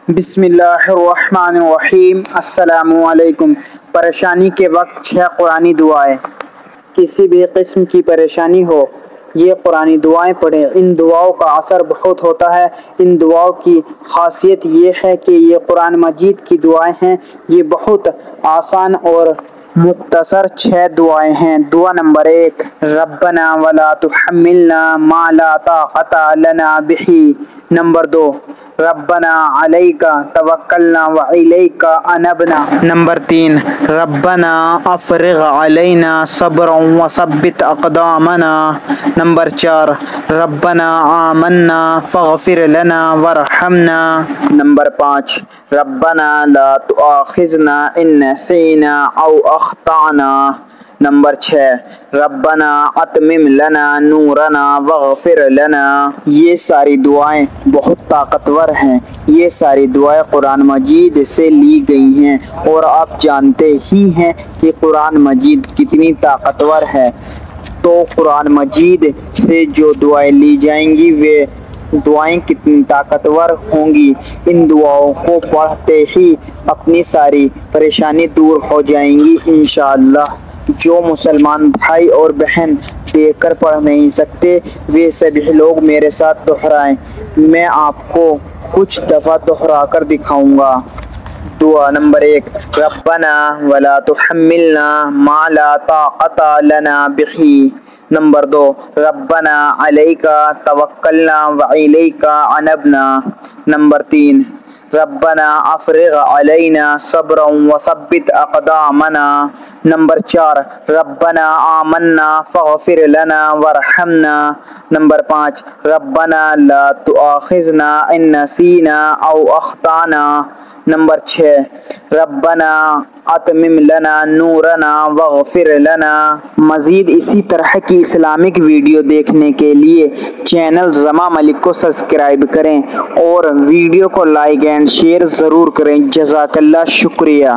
بسم اللہ الرحمن الرحیم۔ السلام علیکم۔ پریشانی کے وقت 6 قرآنی دعائیں۔ کسی بھی قسم کی پریشانی ہو، یہ قرآنی دعائیں پڑھیں۔ ان دعاؤں کا اثر بہت ہوتا ہے۔ ان دعاؤں کی خاصیت یہ ہے کہ یہ قرآن مجید کی دعائیں ہیں۔ یہ بہت آسان اور مختصر 6 دعائیں ہیں۔ دعا نمبر 1، ربنا ولا تحملنا ما لا طاقت لنا به۔ نمبر 2، ربنا علیک توکلنا وإلیک انبنا۔ نمبر 3، ربنا افرغ علینا صبرا وثبت اقدامنا۔ نمبر 4، ربنا آمنا فاغفر لنا وارحمنا۔ نمبر 5، ربنا لا تؤاخذنا ان نسینا او اخطأنا۔ نمبر 6، ربنا اتمم لنا نورنا واغفر لنا۔ یہ ساری دعائیں بہت طاقتور ہیں۔ یہ ساری دعائیں قرآن مجید سے لی گئی ہیں، اور آپ جانتے ہی ہیں کہ قرآن مجید کتنی طاقتور ہے۔ تو قرآن مجید سے جو دعائیں لی جائیں گی وہ دعائیں کتنی طاقتور ہوں گی۔ ان دعاؤں کو پڑھتے ہی اپنی ساری پریشانی دور ہو جائیں گی انشاءاللہ۔ جو مسلمان بھائی اور بہن دیکھ کر پڑھ نہیں سکتے، وہ سبھی لوگ میرے ساتھ دہرائیں۔ میں آپ کو کچھ دفعہ دہرا کر دکھاؤں گا۔ دعا نمبر 1، ربنا ولا تحملنا ما لا طاقت لنا به۔ نمبر 2، ربنا علیک توکلنا وإلیک انبنا۔ نمبر 3، ربنا افرغ علینا صبرا وثبت اقدامنا۔ نمبر 4، ربنا آمنا فاغفر لنا وارحمنا۔ نمبر 5، ربنا لا تؤاخذنا ان نسینا او اخطأنا۔ نمبر 6، ربنا اتمم لنا نورنا واغفر لنا۔ مزید اسی طرح کی اسلامک ویڈیو دیکھنے کے لیے چینل زما ملک کو سبسکرائب کریں اور ویڈیو کو لائک اینڈ شیئر ضرور کریں۔ جزاک اللہ، شکریہ۔